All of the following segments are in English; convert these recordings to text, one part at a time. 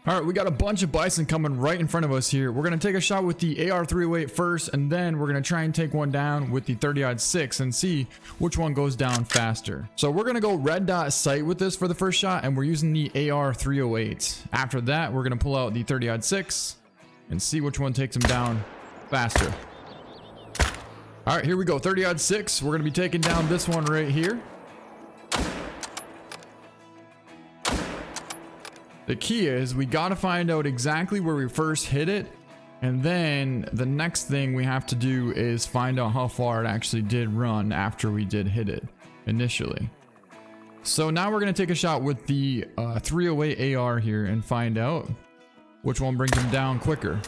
All right, we got a bunch of bison coming right in front of us here. We're going to take a shot with the AR308 first, and then we're going to try and take one down with the 30-06 and see which one goes down faster. So we're going to go red dot sight with this for the first shot, and we're using the AR308. After that, we're going to pull out the 30-06 and see which one takes him down faster. All right, here we go. 30-06. We're going to be taking down this one right here. The key is we got to find out exactly where we first hit it, and then the next thing we have to do is find out how far it actually did run after we did hit it initially. So now we're going to take a shot with the 308 AR here and find out which one brings him down quicker.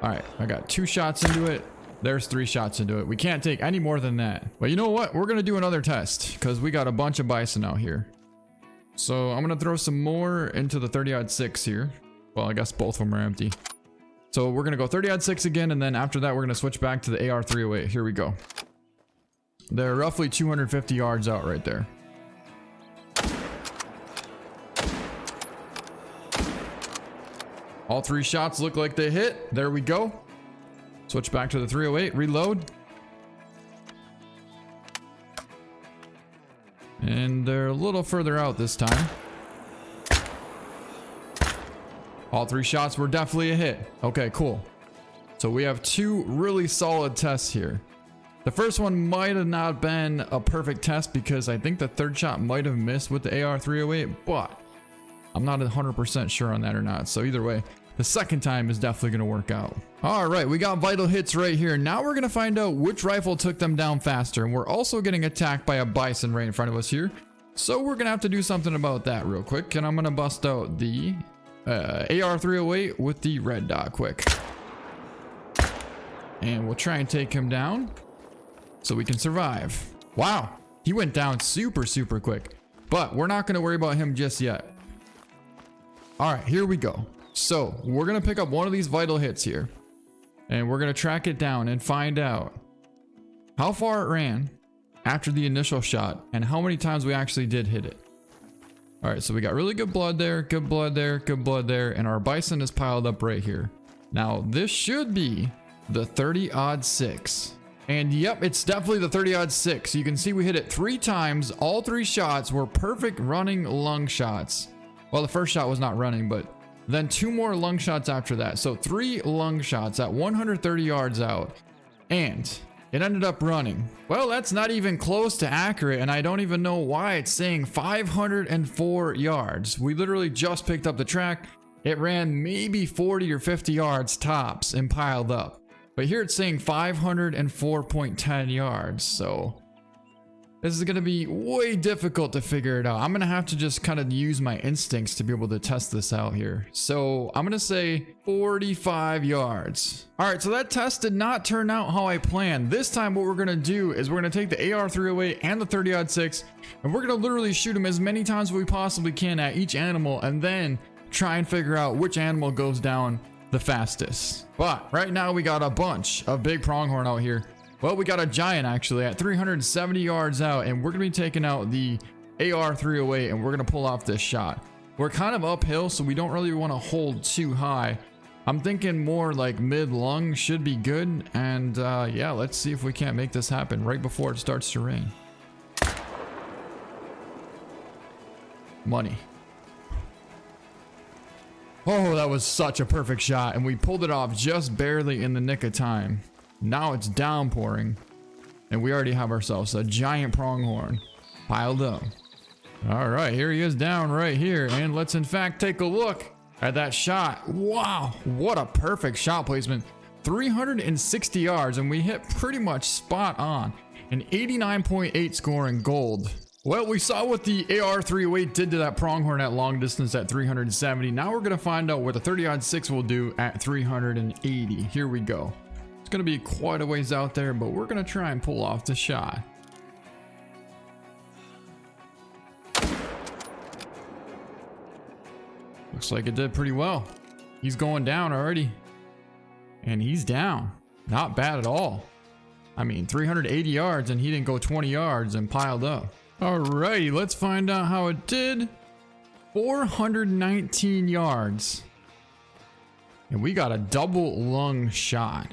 All right, I got 2 shots into it. There's 3 shots into it. We can't take any more than that. But you know what? We're going to do another test because we got a bunch of bison out here. So I'm going to throw some more into the 30-06 here. Well, I guess both of them are empty. So we're going to go 30-06 again, and then after that, we're going to switch back to the AR308. Here we go. They're roughly 250 yards out right there. All 3 shots look like they hit. There we go. Switch back to the 308. Reload. And they're a little further out this time. All 3 shots were definitely a hit. Okay, cool. So we have 2 really solid tests here. The first one might have not been a perfect test because I think the 3rd shot might have missed with the AR308, but I'm not 100% sure on that or not. So either way, the second time is definitely going to work out. All right, we got vital hits right here. Now we're going to find out which rifle took them down faster. And we're also getting attacked by a bison right in front of us here. So we're going to have to do something about that real quick. And I'm going to bust out the AR308 with the red dot quick. And we'll try and take him down so we can survive. Wow, he went down super quick. But we're not going to worry about him just yet. All right, here we go. So we're going to pick up one of these vital hits here, and we're going to track it down and find out how far it ran after the initial shot and how many times we actually did hit it. All right, so we got really good blood there, good blood there, good blood there, and our bison is piled up right here. Now this should be the 30-06. And yep, it's definitely the 30-06. You can see we hit it 3 times. All 3 shots were perfect running lung shots. Well, the first shot was not running, but then 2 more lung shots after that. So 3 lung shots at 130 yards out. And it ended up running. Well, that's not even close to accurate. And I don't even know why it's saying 504 yards. We literally just picked up the track. It ran maybe 40 or 50 yards tops and piled up. But here it's saying 504.10 yards. So this is going to be way difficult to figure it out. I'm going to have to just kind of use my instincts to be able to test this out here. So I'm going to say 45 yards. All right, so that test did not turn out how I planned. This time what we're going to do is we're going to take the AR308 and the 30-06, and we're going to literally shoot them as many times as we possibly can at each animal, and then try and figure out which animal goes down the fastest. But right now we got a bunch of big pronghorn out here. Well, we got a giant actually at 370 yards out, and we're gonna be taking out the AR308 and we're gonna pull off this shot. We're kind of uphill, so we don't really want to hold too high. I'm thinking more like mid-lung should be good. And yeah, let's see if we can't make this happen right before it starts to rain. Money. Oh, that was such a perfect shot, and we pulled it off just barely in the nick of time. Now it's downpouring, and we already have ourselves a giant pronghorn piled up. All right, here he is down right here, and let's in fact take a look at that shot. Wow, what a perfect shot placement. 360 yards, and we hit pretty much spot on. An 89.8 score in gold. Well, we saw what the AR308 did to that pronghorn at long distance at 370. Now we're going to find out what the 30-06 will do at 380. Here we go. It's going to be quite a ways out there, but we're going to try and pull off the shot. Looks like it did pretty well. He's going down already. And he's down. Not bad at all. I mean, 380 yards, and he didn't go 20 yards and piled up. Alrighty, let's find out how it did. 419 yards. And we got a double lung shot.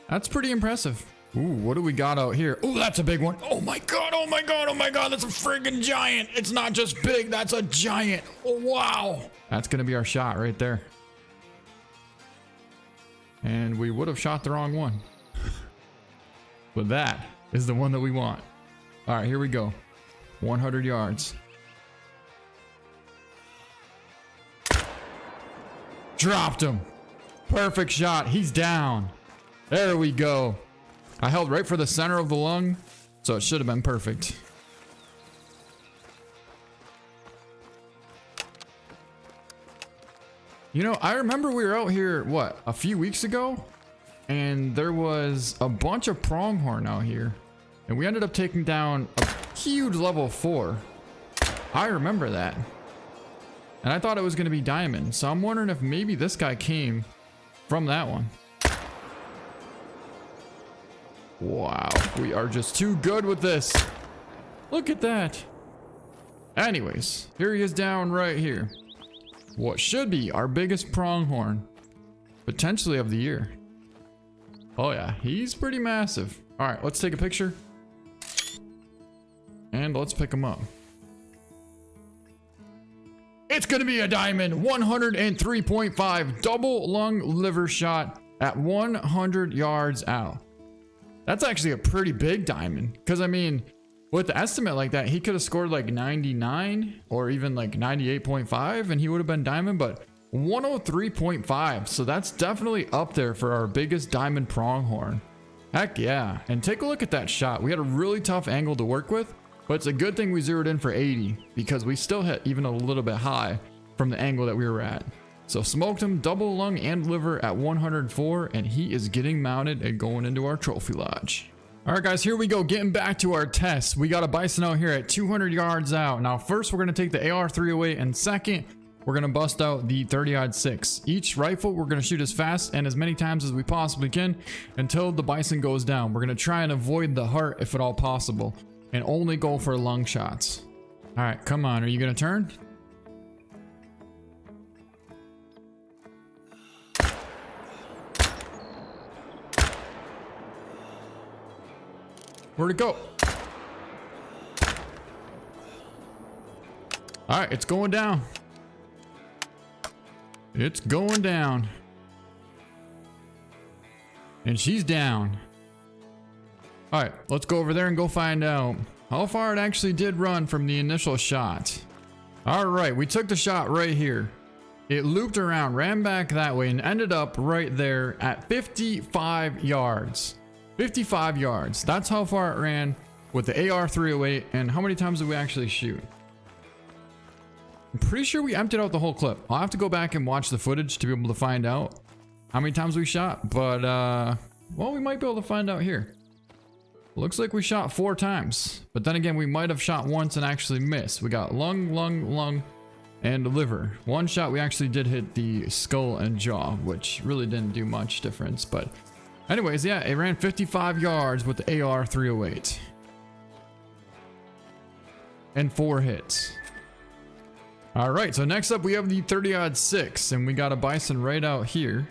That's pretty impressive. Ooh, what do we got out here? Oh, that's a big one. Oh my god, oh my god, oh my god, that's a friggin' giant. It's not just big, that's a giant. Oh, wow. That's gonna be our shot right there. And we would have shot the wrong one. But that is the one that we want. All right, here we go. 100 yards. Dropped him. Perfect shot. He's down. There we go. I held right for the center of the lung, so it should have been perfect. You know, I remember we were out here, what, a few weeks ago? And there was a bunch of pronghorn out here. And we ended up taking down a huge level 4. I remember that. And I thought it was going to be diamond. So I'm wondering if maybe this guy came from that one. Wow, we are just too good with this. Look at that. Anyways, here he is down right here. What should be our biggest pronghorn, potentially of the year. Oh yeah, he's pretty massive. All right, let's take a picture. And let's pick him up. It's gonna be a diamond, 103.5 double lung liver shot at 100 yards out. That's actually a pretty big diamond. Because I mean, with the estimate like that, he could have scored like 99 or even like 98.5 and he would have been diamond, but 103.5. So that's definitely up there for our biggest diamond pronghorn. Heck yeah. And take a look at that shot. We had a really tough angle to work with, but it's a good thing we zeroed in for 80 because we still hit even a little bit high from the angle that we were at. So smoked him double lung and liver at 104, and he is getting mounted and going into our trophy lodge. All right, guys, here we go. Getting back to our test. We got a bison out here at 200 yards out. Now, first, we're going to take the AR308, and second, we're going to bust out the 30-06. Each rifle, we're going to shoot as fast and as many times as we possibly can until the bison goes down. We're going to try and avoid the heart if at all possible, and only go for lung shots. All right, come on. Are you going to turn? Where'd it go? All right, it's going down. It's going down. And she's down. All right, let's go over there and go find out how far it actually did run from the initial shot. All right, we took the shot right here. It looped around, ran back that way, and ended up right there at 55 yards. 55 yards. That's how far it ran with the AR308. And how many times did we actually shoot? I'm pretty sure we emptied out the whole clip. I'll have to go back and watch the footage to be able to find out how many times we shot. But, well, we might be able to find out here. Looks like we shot 4 times. But then again, we might have shot once and actually missed. We got lung, and liver. One shot we actually did hit the skull and jaw, which really didn't do much difference. But anyways, yeah, it ran 55 yards with the AR308. And 4 hits. All right, so next up we have the 30-06, and we got a bison right out here.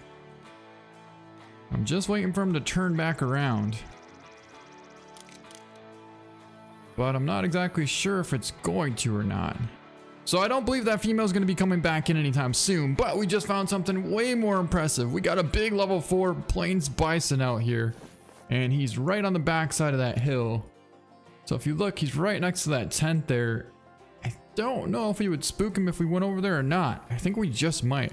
I'm just waiting for him to turn back around. But I'm not exactly sure if it's going to or not. So I don't believe that female is going to be coming back in anytime soon, but we just found something way more impressive. We got a big level 4 plains bison out here, and he's right on the back side of that hill. So if you look, he's right next to that tent there. I don't know if we would spook him if we went over there or not. I think we just might.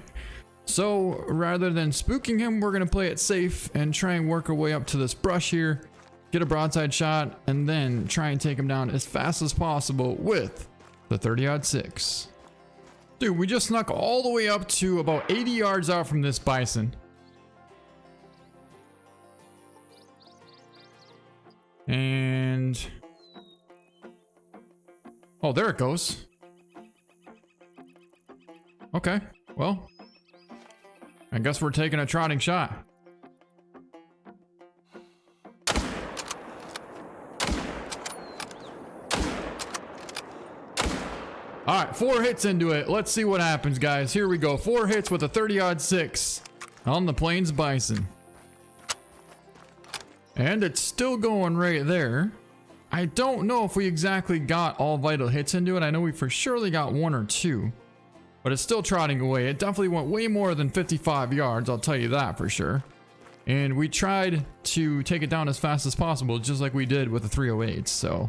So rather than spooking him, we're going to play it safe and try and work our way up to this brush here, get a broadside shot, and then try and take him down as fast as possible with the 30-06. Dude, we just snuck all the way up to about 80 yards out from this bison. And oh, there it goes. Okay, well, I guess we're taking a trotting shot. All right, 4 hits into it. Let's see what happens, guys. Here we go. 4 hits with a 30-06 on the Plains Bison. And it's still going right there. I don't know if we exactly got all vital hits into it. I know we for surely got 1 or 2. But it's still trotting away. It definitely went way more than 55 yards, I'll tell you that for sure. And we tried to take it down as fast as possible, just like we did with the 308. So,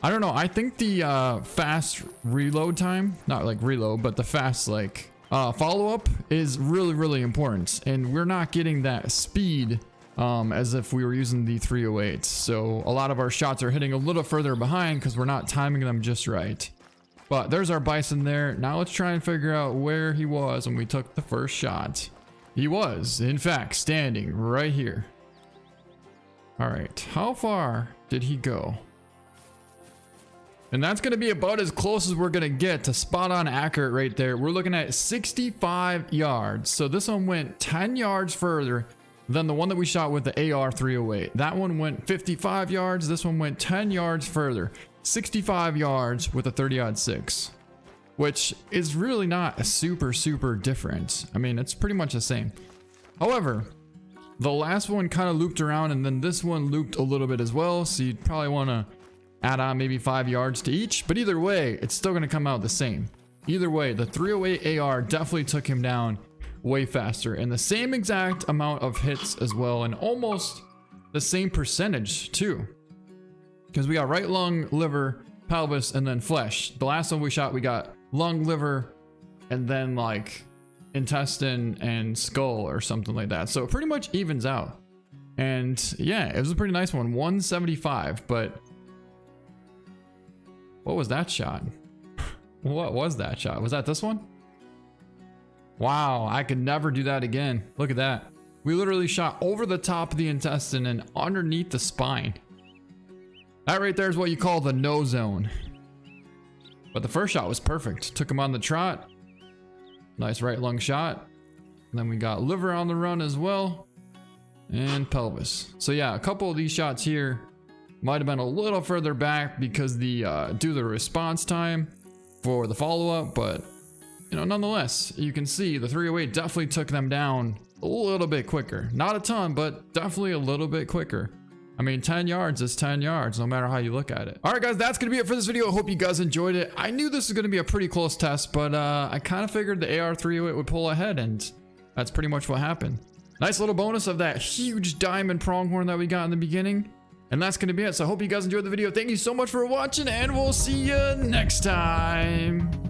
I don't know. I think the fast reload time, not like reload, but the fast like follow-up is really, really important. And we're not getting that speed as if we were using the 308. So, a lot of our shots are hitting a little further behind because we're not timing them just right. But there's our Bison there. Now let's try and figure out where he was when we took the first shot. He was, in fact, standing right here. All right, how far did he go? And that's going to be about as close as we're going to get to spot on accurate right there. We're looking at 65 yards. So this one went 10 yards further than the one that we shot with the AR308. That one went 55 yards. This one went 10 yards further. 65 yards with a 30-06, which is really not a super different. I mean, it's pretty much the same. However, the last one kind of looped around, and then this one looped a little bit as well. So you'd probably want to add on maybe 5 yards to each, but either way, it's still going to come out the same. Either way, the 308 AR definitely took him down way faster, and the same exact amount of hits as well, and almost the same percentage too. Because we got right lung, liver, pelvis, and then flesh. The last one we shot, we got lung, liver, and then like intestine and skull or something like that. So it pretty much evens out. And yeah, it was a pretty nice one. 175, but what was that shot? What was that shot? Was that this one? Wow, I could never do that again. Look at that. We literally shot over the top of the intestine and underneath the spine. That right there is what you call the no zone. But the first shot was perfect. Took him on the trot. Nice right lung shot. And then we got liver on the run as well. And pelvis. So yeah, a couple of these shots here might have been a little further back because the due to the response time for the follow-up. But, you know, nonetheless, you can see the 308 definitely took them down a little bit quicker. Not a ton, but definitely a little bit quicker. I mean, 10 yards is 10 yards, no matter how you look at it. All right, guys, that's going to be it for this video. I hope you guys enjoyed it. I knew this was going to be a pretty close test, but I kind of figured the AR308 would pull ahead, and that's pretty much what happened. Nice little bonus of that huge diamond pronghorn that we got in the beginning. And that's going to be it. So I hope you guys enjoyed the video. Thank you so much for watching, and we'll see you next time.